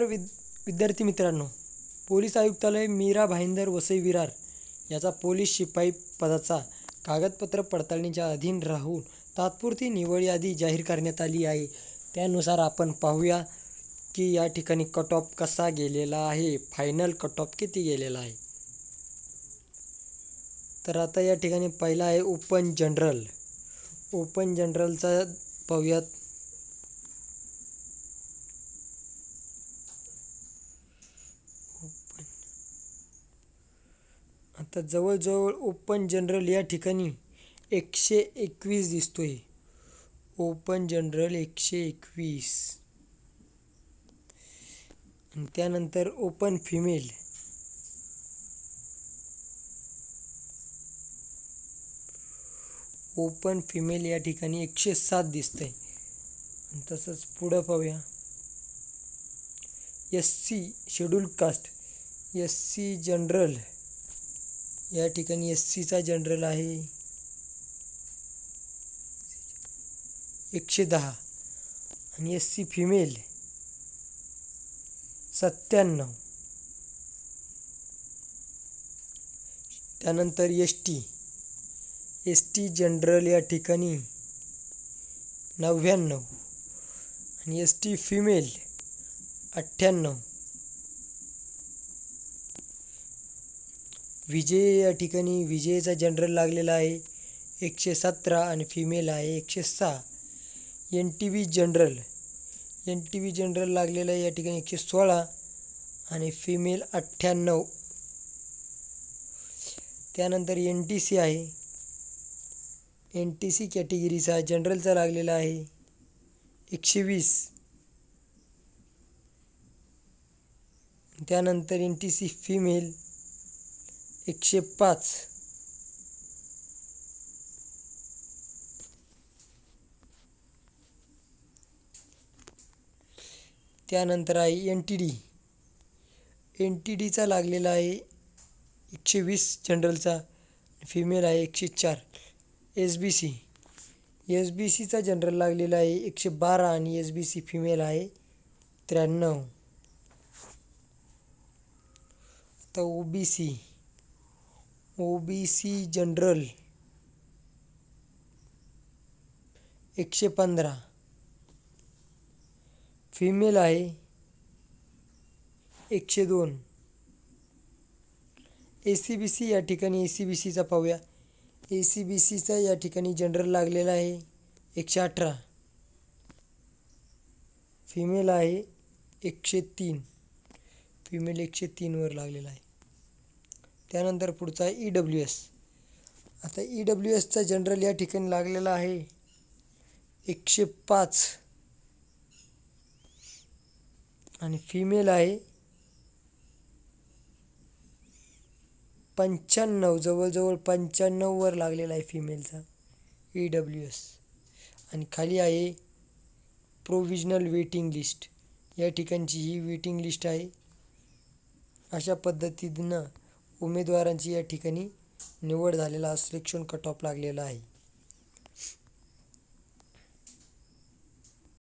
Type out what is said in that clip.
विद्यार्थी मित्रांनो, पोलीस आयुक्तालय मीरा भाईंदर वसई विरार याचा पोलीस शिपाई पदाचा कागदपत्र पडताळणीच्या अधीन राहून तात्पुरती निवड यादी जाहीर करण्यात आली आहे. त्यानुसार आपण पाहूया की या ठिकाणी कट ऑफ कसा गेलेला आहे, फायनल कट ऑफ किती गेलेला आहे. तर आता या ठिकाणी पहिला आहे ओपन जनरल. ओपन जनरलचा पाहूयात. आता जवळजवळ ओपन जनरल या ठिकाणी 121 दिसतोय. Open general 121. आणि त्यानंतर ओपन फिमेल. ओपन फिमेल या ठिकाणी 107 दिसतंय. तसंच पुढं पाहूया. SC scheduled caste, SC general या ठिकाणी SCचा जनरल आहे 110 आणि SC फिमेल 97. त्यानंतर ST जनरल या ठिकाणी 99 आणि ST फिमेल 98. विजय या ठिकाणी विजयचा जनरल लागलेला आहे 117 आणि फिमेल आहे 106. NTV जनरल लागलेला आहे या ठिकाणी 116 आणि फिमेल 98. त्यानंतर NTC आहे. NTC कॅटेगरीचा जनरलचा लागलेला आहे 120. त्यानंतर NTC फिमेल 105. त्यानंतर आहे NTDचा लागलेला आहे 120 जनरलचा, फिमेल आहे 104. SBCचा जनरल लागलेला आहे 112 आणि SBC फिमेल आहे 93. आता OBC जनरल 115. फिमेल आहे 102. ACBC या ठिकाणी ACBCचा पाहूया. ACBCचा या ठिकाणी जनरल लागलेला आहे 118. फिमेल आहे 103. फिमेल 103 वर लागलेला आहे. त्यानंतर पुढचा आहे EWS. आता EWSचा जनरल या ठिकाणी लागलेला आहे 105 आणि फिमेल आहे 95. जवळजवळ 95 वर लागलेला आहे फिमेलचा EWS. आणि खाली आहे प्रोव्हिजनल वेटिंग लिस्ट. या ठिकाणची ही वेटिंग लिस्ट आहे. अशा पद्धतीनं उमेदवारांची या ठिकाणी निवड झालेला सिलेक्शन कट ऑफ लागलेला आहे.